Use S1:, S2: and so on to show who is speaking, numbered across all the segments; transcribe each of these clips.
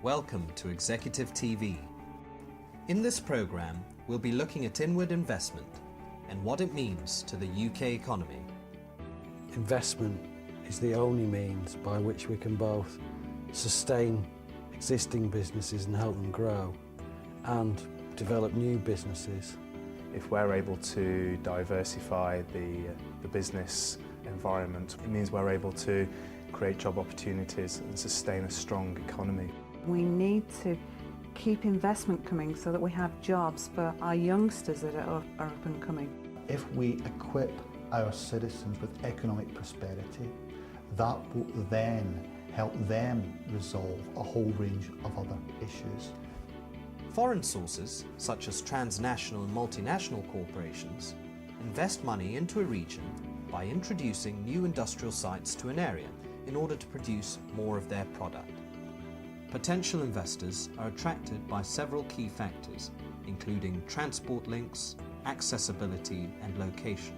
S1: Welcome to Executive TV. In this programme, we'll be looking at inward investment and what it means to the UK economy.
S2: Investment is the only means by which we can both sustain existing businesses and help them grow and develop new businesses.
S3: If we're able to diversify the business environment, it means we're able to create job opportunities and sustain a strong economy.
S4: We need to keep investment coming so that we have jobs for our youngsters that are up and coming.
S5: If we equip our citizens with economic prosperity, that will then help them resolve a whole range of other issues.
S1: Foreign sources, such as transnational and multinational corporations, invest money into a region by introducing new industrial sites to an area in order to produce more of their product. Potential investors are attracted by several key factors, including transport links, accessibility and location.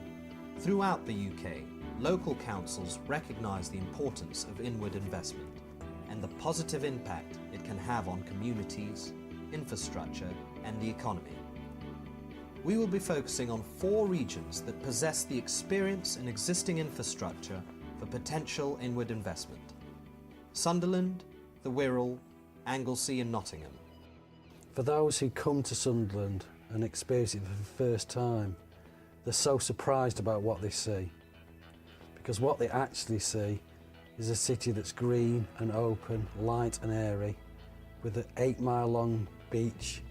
S1: Throughout the UK, local councils recognise the importance of inward investment and the positive impact it can have on communities, infrastructure and the economy. We will be focusing on 4 regions that possess the experience and existing infrastructure for potential inward investment: Sunderland, the Wirral, Anglesey and Nottingham.
S2: For those who come to Sunderland and experience it for the first time, they're so surprised about what they see. Because what they actually see is a city that's green and open, light and airy, with an 8-mile-long beach,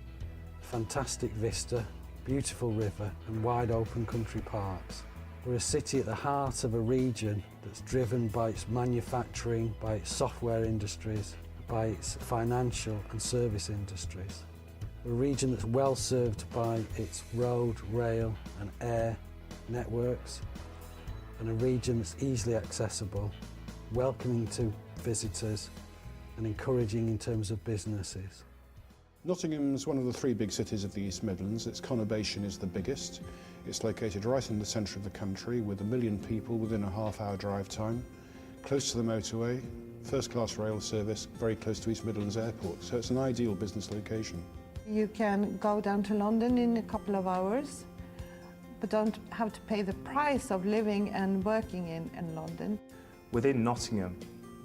S2: fantastic vista, beautiful river and wide open country parks. We're a city at the heart of a region that's driven by its manufacturing, by its software industries, by its financial and service industries. We're a region that's well served by its road, rail and air networks, and a region that's easily accessible, welcoming to visitors and encouraging in terms of businesses.
S6: Nottingham's one of the 3 big cities of the East Midlands. Its conurbation is the biggest. It's located right in the centre of the country with 1 million people within a half-hour drive time, close to the motorway, first-class rail service, very close to East Midlands Airport, so it's an ideal business location.
S4: You can go down to London in a couple of hours, but don't have to pay the price of living and working in London.
S3: Within Nottingham,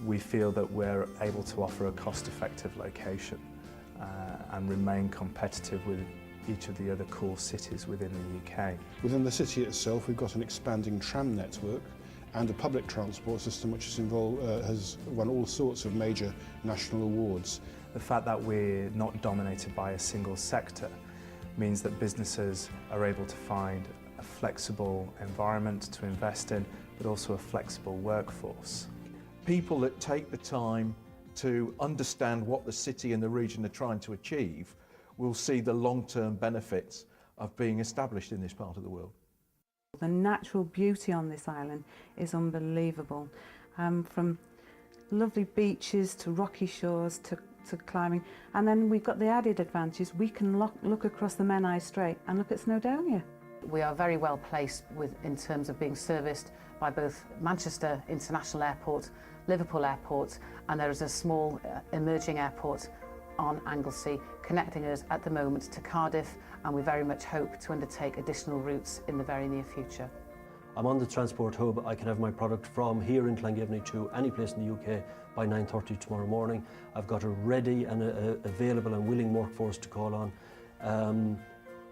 S3: we feel that we're able to offer a cost-effective location and remain competitive with each of the other core cities within the UK.
S6: Within the city itself, we've got an expanding tram network and a public transport system which has won all sorts of major national awards.
S3: The fact that we're not dominated by a single sector means that businesses are able to find a flexible environment to invest in, but also a flexible workforce.
S7: People that take the time to understand what the city and the region are trying to achieve will see the long-term benefits of being established in this part of the world.
S4: The natural beauty on this island is unbelievable. From lovely beaches to rocky shores to climbing. And then we've got the added advantage, we can look across the Menai Strait and look at Snowdonia.
S8: We are very well placed in terms of being serviced by both Manchester International Airport, Liverpool Airport, and there is a small emerging airport on Anglesey connecting us at the moment to Cardiff, and we very much hope to undertake additional routes in the very near future.
S9: I'm on the transport hub. I can have my product from here in Llangefni to any place in the UK by 9:30 tomorrow morning. I've got a ready and available and willing workforce to call on,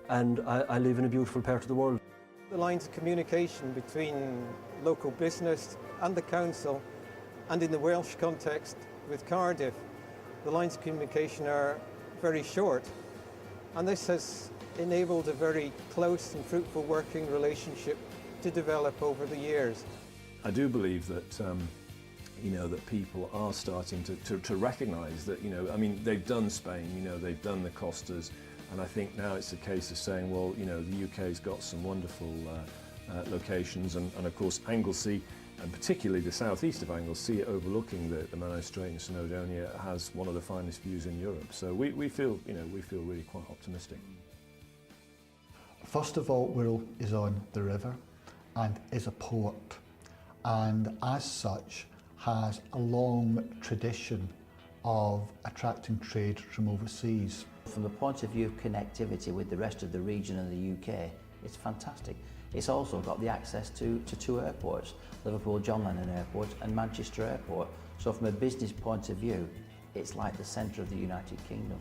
S9: and I live in a beautiful part of the world.
S10: The lines of communication between local business and the council, and in the Welsh context with Cardiff, the lines of communication are very short, and this has enabled a very close and fruitful working relationship to develop over the years.
S7: I do believe that that people are starting to recognise that, I mean, they've done Spain, they've done the Costas, and I think now it's a case of saying, well, the UK's got some wonderful locations, and of course Anglesey, and particularly the southeast of Anglesey, overlooking the Menai Strait and Snowdonia, has one of the finest views in Europe. So we feel really quite optimistic.
S5: First of all, Wirral is on the river and is a port, and as such has a long tradition of attracting trade from overseas.
S11: From the point of view of connectivity with the rest of the region and the UK, it's fantastic. It's also got the access to two airports, Liverpool John Lennon Airport and Manchester Airport. So from a business point of view, it's like the centre of the United Kingdom.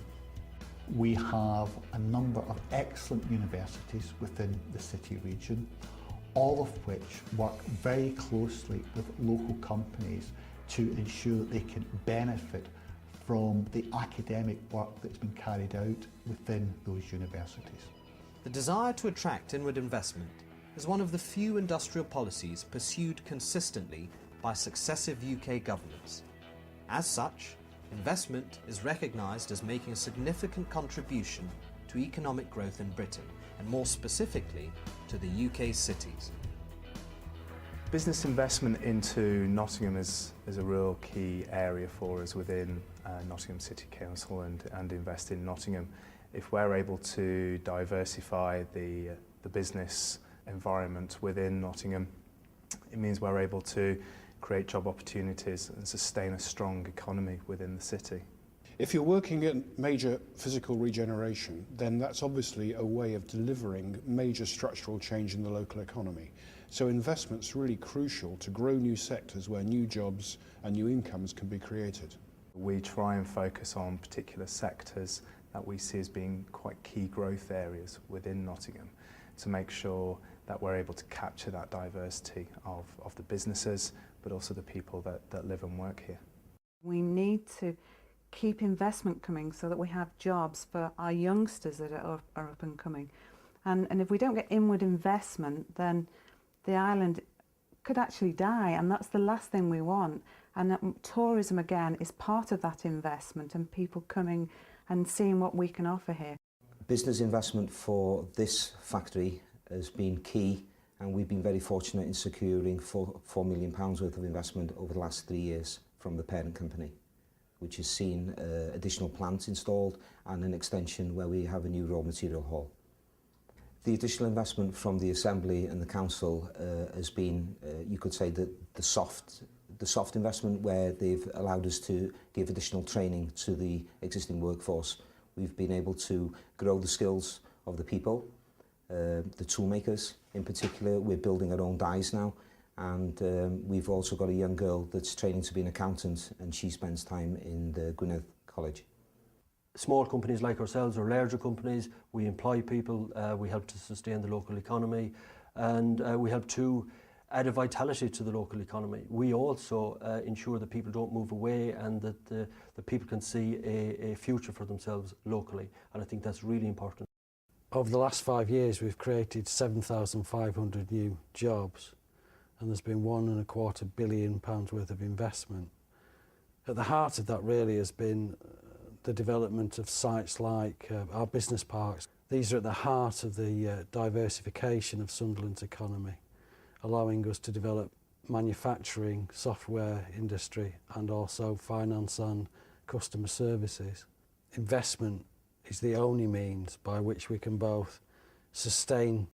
S5: We have a number of excellent universities within the city region, all of which work very closely with local companies to ensure that they can benefit from the academic work that's been carried out within those universities.
S1: The desire to attract inward investment is one of the few industrial policies pursued consistently by successive UK governments. As such, investment is recognised as making a significant contribution to economic growth in Britain, and more specifically to the UK's cities.
S3: Business investment into Nottingham is a real key area for us within Nottingham City Council and Invest in Nottingham. If we're able to diversify the business environment within Nottingham, it means we're able to create job opportunities and sustain a strong economy within the city.
S6: If you're working at major physical regeneration, then that's obviously a way of delivering major structural change in the local economy. So investment's really crucial to grow new sectors where new jobs and new incomes can be created.
S3: We try and focus on particular sectors that we see as being quite key growth areas within Nottingham to make sure that we're able to capture that diversity of the businesses, but also the people that live and work here.
S4: We need to keep investment coming so that we have jobs for our youngsters that are up and coming. And if we don't get inward investment, then the island could actually die, and that's the last thing we want. And tourism, again, is part of that investment and people coming and seeing what we can offer here.
S12: Business investment for this factory has been key, and we've been very fortunate in securing £4 million worth of investment over the last 3 years from the parent company, which has seen additional plants installed and an extension where we have a new raw material hall. The additional investment from the Assembly and the Council has been, you could say, the soft investment, where they've allowed us to give additional training to the existing workforce. We've been able to grow the skills of the people, the toolmakers in particular. We're building our own dies now, and we've also got a young girl that's training to be an accountant, and she spends time in the Gwynedd College.
S9: Small companies like ourselves, or larger companies, we employ people, we help to sustain the local economy, and we help to add a vitality to the local economy. We also ensure that people don't move away, and that the people can see a future for themselves locally, and I think that's really important.
S2: Over the last 5 years, we've created 7,500 new jobs, and there's been £1.25 billion worth of investment. At the heart of that really has been the development of sites like our business parks. These are at the heart of the diversification of Sunderland's economy, allowing us to develop manufacturing, software industry, and also finance and customer services. Investment is the only means by which we can both sustain